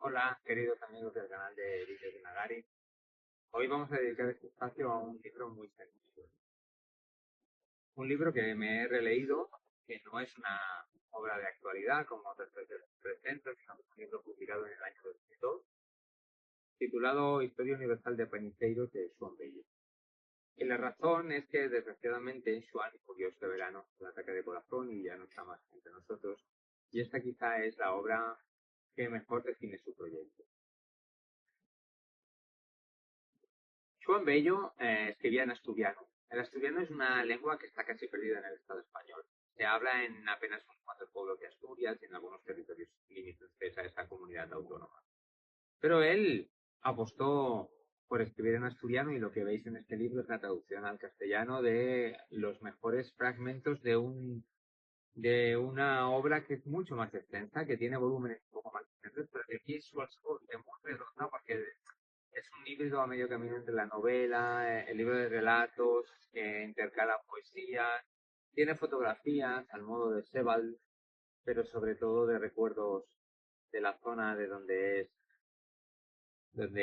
Hola, queridos amigos del canal de Vídeos de Nagari. Hoy vamos a dedicar este espacio a un libro muy sencillo. Un libro que me he releído, que no es una obra de actualidad como otros presentes, sino un libro publicado en el año 2002, titulado Historia Universal de Paniseiros de Xuan Bello. Y la razón es que, desgraciadamente, Xuan murió este verano de un ataque de corazón y ya no está más entre nosotros. Y esta quizá es la obra que mejor define su proyecto. Juan Bello escribía en asturiano. El asturiano es una lengua que está casi perdida en el Estado español. Se habla en apenas unos cuantos pueblos de Asturias y en algunos territorios limítrofes a esa comunidad autónoma. Pero él apostó por escribir en asturiano y lo que veis en este libro es la traducción al castellano de los mejores fragmentos de una obra que es mucho más extensa, que tiene volúmenes un poco más extensos, pero que aquí es muy redonda porque es un híbrido a medio camino entre la novela, el libro de relatos, que intercala poesía, tiene fotografías al modo de Sebald, pero sobre todo de recuerdos de la zona de donde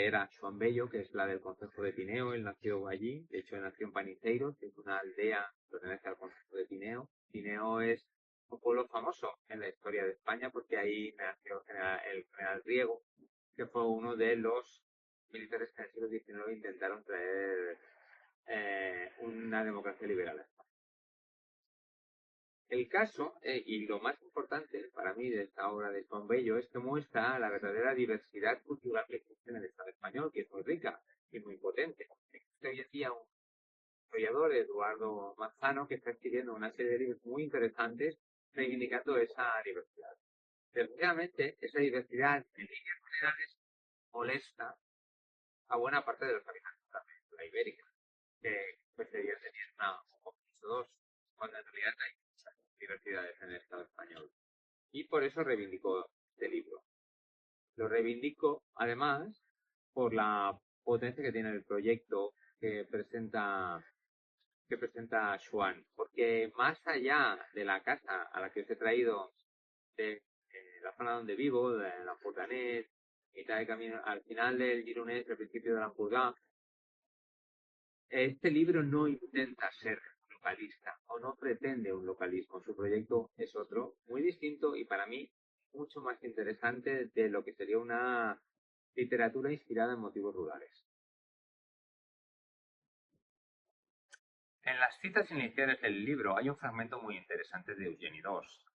era Xoán Bello, que es la del concejo de Tineo. Él nació allí, de hecho él nació en Paniseiros, que es una aldea que pertenece al concejo de Tineo. Tineo es un pueblo famoso en la historia de España porque ahí nació el general Riego, que fue uno de los militares que en el siglo XIX intentaron traer una democracia liberal. El caso, y lo más importante para mí de esta obra de Juan Bello, es que muestra la verdadera diversidad cultural que existe en el Estado español, que es muy rica y muy potente. Existe hoy en día un historiador, Eduardo Manzano, que está escribiendo una serie de libros muy interesantes reivindicando esa diversidad. Desgraciadamente, esa diversidad en líneas generales molesta a buena parte de los habitantes de la península ibérica, que preferirían tener una o dos, cuando en realidad hay muchas diversidades en el Estado español. Y por eso reivindico este libro. Lo reivindico, además, por la potencia que tiene el proyecto que presenta Xuan, porque más allá de la casa a la que os he traído, de la zona donde vivo, de l'Empordanet, mitad de camino, al final del Gironès, al principio de l'Empordà, este libro no intenta ser localista o no pretende un localismo. Su proyecto es otro, muy distinto y para mí mucho más interesante de lo que sería una literatura inspirada en motivos rurales. En las citas iniciales del libro hay un fragmento muy interesante de Eugeni d'Ors.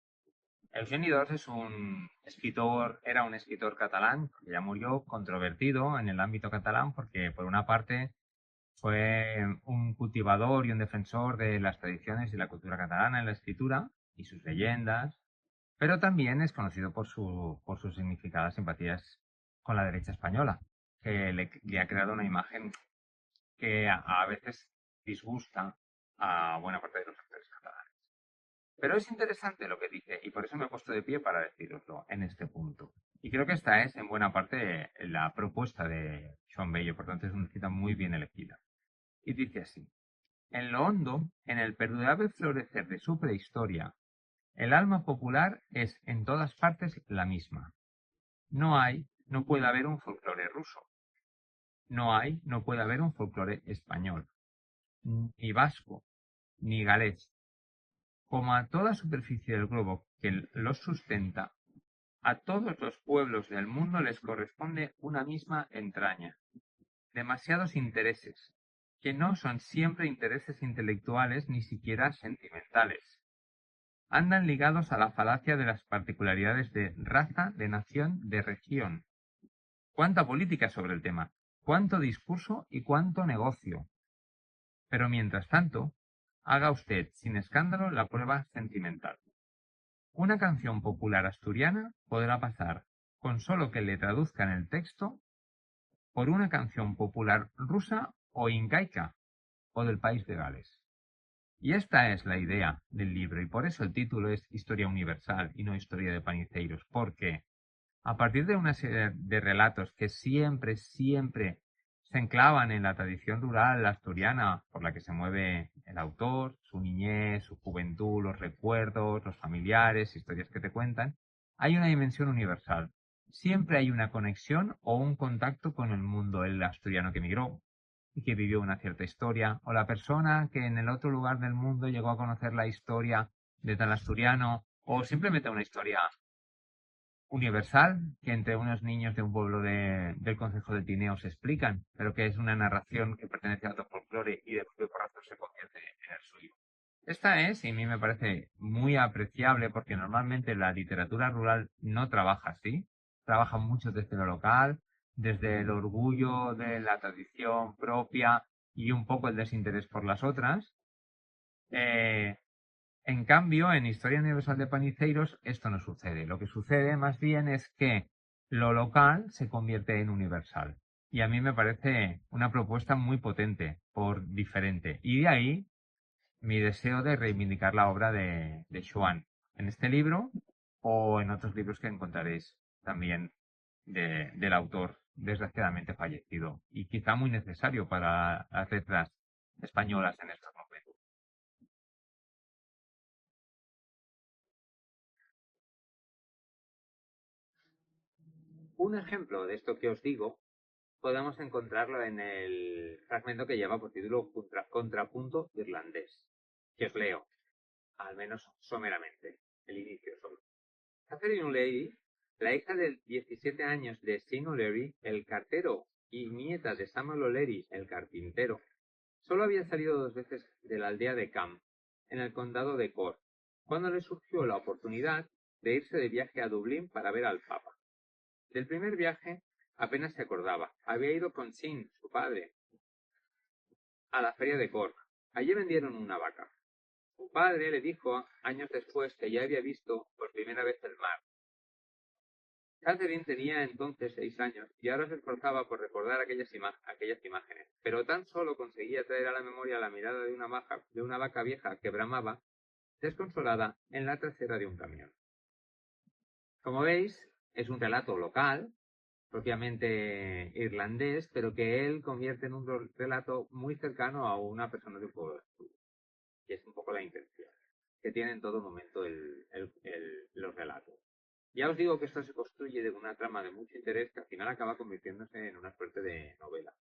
Eugeni d'Ors era un escritor catalán que ya murió, controvertido en el ámbito catalán porque por una parte fue un cultivador y un defensor de las tradiciones y la cultura catalana en la escritura y sus leyendas, pero también es conocido por sus significadas simpatías con la derecha española, que le ha creado una imagen que a veces disgusta a buena parte de los actores catalanes. Pero es interesante lo que dice y por eso me he puesto de pie para deciroslo en este punto. Y creo que esta es en buena parte la propuesta de Joan Bello, por tanto es una cita muy bien elegida. Y dice así: en lo hondo, en el perdurable florecer de su prehistoria, el alma popular es en todas partes la misma. No puede haber un folclore ruso. No puede haber un folclore español, ni vasco, ni galés. Como a toda superficie del globo que los sustenta, a todos los pueblos del mundo les corresponde una misma entraña. Demasiados intereses, que no son siempre intereses intelectuales ni siquiera sentimentales. Andan ligados a la falacia de las particularidades de raza, de nación, de región. Cuánta política sobre el tema, cuánto discurso y cuánto negocio. Pero mientras tanto, haga usted sin escándalo la prueba sentimental. Una canción popular asturiana podrá pasar, con solo que le traduzcan el texto, por una canción popular rusa o incaica, o del país de Gales. Y esta es la idea del libro, y por eso el título es Historia Universal y no Historia de Paniseiros, porque a partir de una serie de relatos que siempre se enclavan en la tradición rural asturiana por la que se mueve el autor, su niñez, su juventud, los recuerdos, los familiares, historias que te cuentan, hay una dimensión universal. siempre hay una conexión o un contacto con el mundo, el asturiano que emigró y que vivió una cierta historia, o la persona que en el otro lugar del mundo llegó a conocer la historia de tal asturiano, o simplemente una historia universal que entre unos niños de un pueblo del concejo de Tineo se explican, pero que es una narración que pertenece a otro folclore y de propio corazón se convierte en el suyo. Esta es, y a mí me parece muy apreciable, porque normalmente la literatura rural no trabaja así, trabaja mucho desde lo local, desde el orgullo de la tradición propia y un poco el desinterés por las otras. Eh, en cambio, en Historia Universal de Paniceiros esto no sucede. Lo que sucede más bien es que lo local se convierte en universal. Y a mí me parece una propuesta muy potente, por diferente. Y de ahí mi deseo de reivindicar la obra de Xuan en este libro o en otros libros que encontraréis también del autor desgraciadamente fallecido y quizá muy necesario para las letras españolas en estos momentos. Un ejemplo de esto que os digo podemos encontrarlo en el fragmento que lleva por título Contrapunto irlandés, que os leo, al menos someramente, el inicio solo. Catherine O'Leary, la hija de 17 años de Sean O'Leary, el cartero, y nieta de Samuel O'Leary, el carpintero, solo había salido 2 veces de la aldea de Camp, en el condado de Cork, cuando le surgió la oportunidad de irse de viaje a Dublín para ver al Papa. Del primer viaje apenas se acordaba. Había ido con Sean, su padre, a la feria de Cork. Allí vendieron una vaca. Su padre le dijo años después que ya había visto por primera vez el mar. Catherine tenía entonces 6 años y ahora se esforzaba por recordar aquellas imágenes, pero tan solo conseguía traer a la memoria la mirada de una vaca vieja que bramaba, desconsolada, en la trasera de un camión. Como veis, es un relato local, propiamente irlandés, pero que él convierte en un relato muy cercano a una persona de un pueblo. Y es un poco la intención que tiene en todo momento los relatos. Ya os digo que esto se construye de una trama de mucho interés que al final acaba convirtiéndose en una suerte de novela.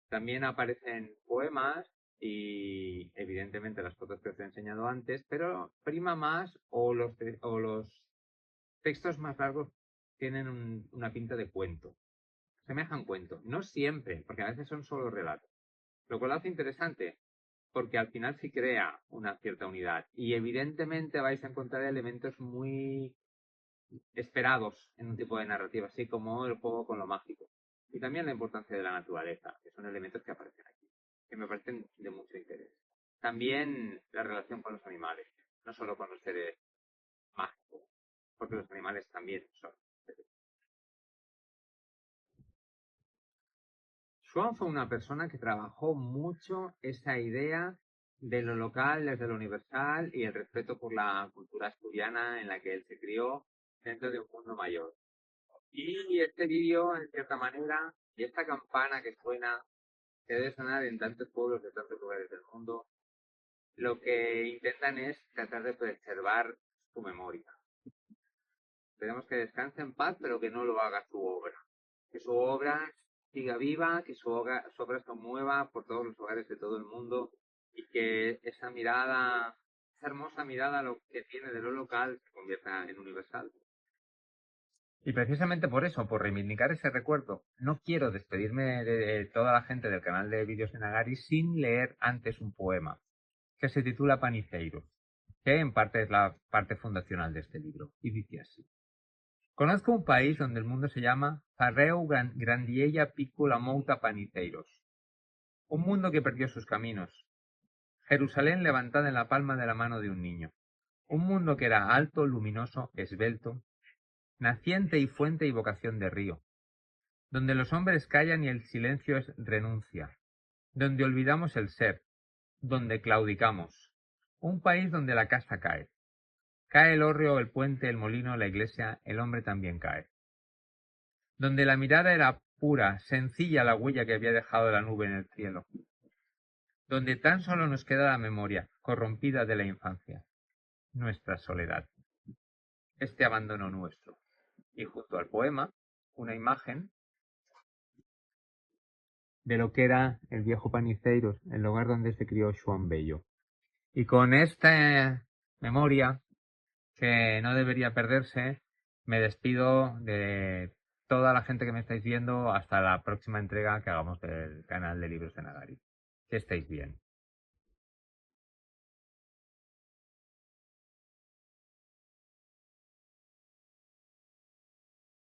También aparecen poemas y evidentemente las fotos que os he enseñado antes, pero prima más o los textos más largos tienen una pinta de cuento. Semejan cuento. No siempre, porque a veces son solo relatos. Lo cual hace interesante, porque al final sí crea una cierta unidad. Y evidentemente vais a encontrar elementos muy esperados en un tipo de narrativa, así como el juego con lo mágico. Y también la importancia de la naturaleza, que son elementos que aparecen aquí, que me parecen de mucho interés. También la relación con los animales, no solo con los seres mágicos, porque los animales también son seres. Swan fue una persona que trabajó mucho esa idea de lo local desde lo universal y el respeto por la cultura asturiana en la que él se crió dentro de un mundo mayor. Y este vídeo, en cierta manera, y esta campana que suena, que debe sonar en tantos pueblos de tantos lugares del mundo, lo que intentan es tratar de preservar su memoria. Tenemos que descanse en paz, pero que no lo haga su obra. Que su obra siga viva, que su obra se mueva por todos los hogares de todo el mundo y que esa mirada, esa hermosa mirada lo que tiene de lo local se convierta en universal. Y precisamente por eso, por reivindicar ese recuerdo, no quiero despedirme de toda la gente del canal de Vídeos de Nagari sin leer antes un poema, que se titula Paniceiros, que en parte es la parte fundacional de este libro, y dice así. Conozco un país donde el mundo se llama Farreu Grandiella Piccola Mouta Paniceiros, un mundo que perdió sus caminos, Jerusalén levantada en la palma de la mano de un niño, un mundo que era alto, luminoso, esbelto, naciente y fuente y vocación de río, donde los hombres callan y el silencio es renuncia, donde olvidamos el ser, donde claudicamos, un país donde la casa cae. Cae el hórreo, el puente, el molino, la iglesia, el hombre también cae. Donde la mirada era pura, sencilla la huella que había dejado la nube en el cielo. Donde tan solo nos queda la memoria, corrompida de la infancia, nuestra soledad, este abandono nuestro. y junto al poema una imagen de lo que era el viejo Paniceiros, el lugar donde se crió Joan Bello. Y con esta memoria, que no debería perderse, me despido de toda la gente que me estáis viendo hasta la próxima entrega que hagamos del canal de Libros de Nagari. Que estéis bien.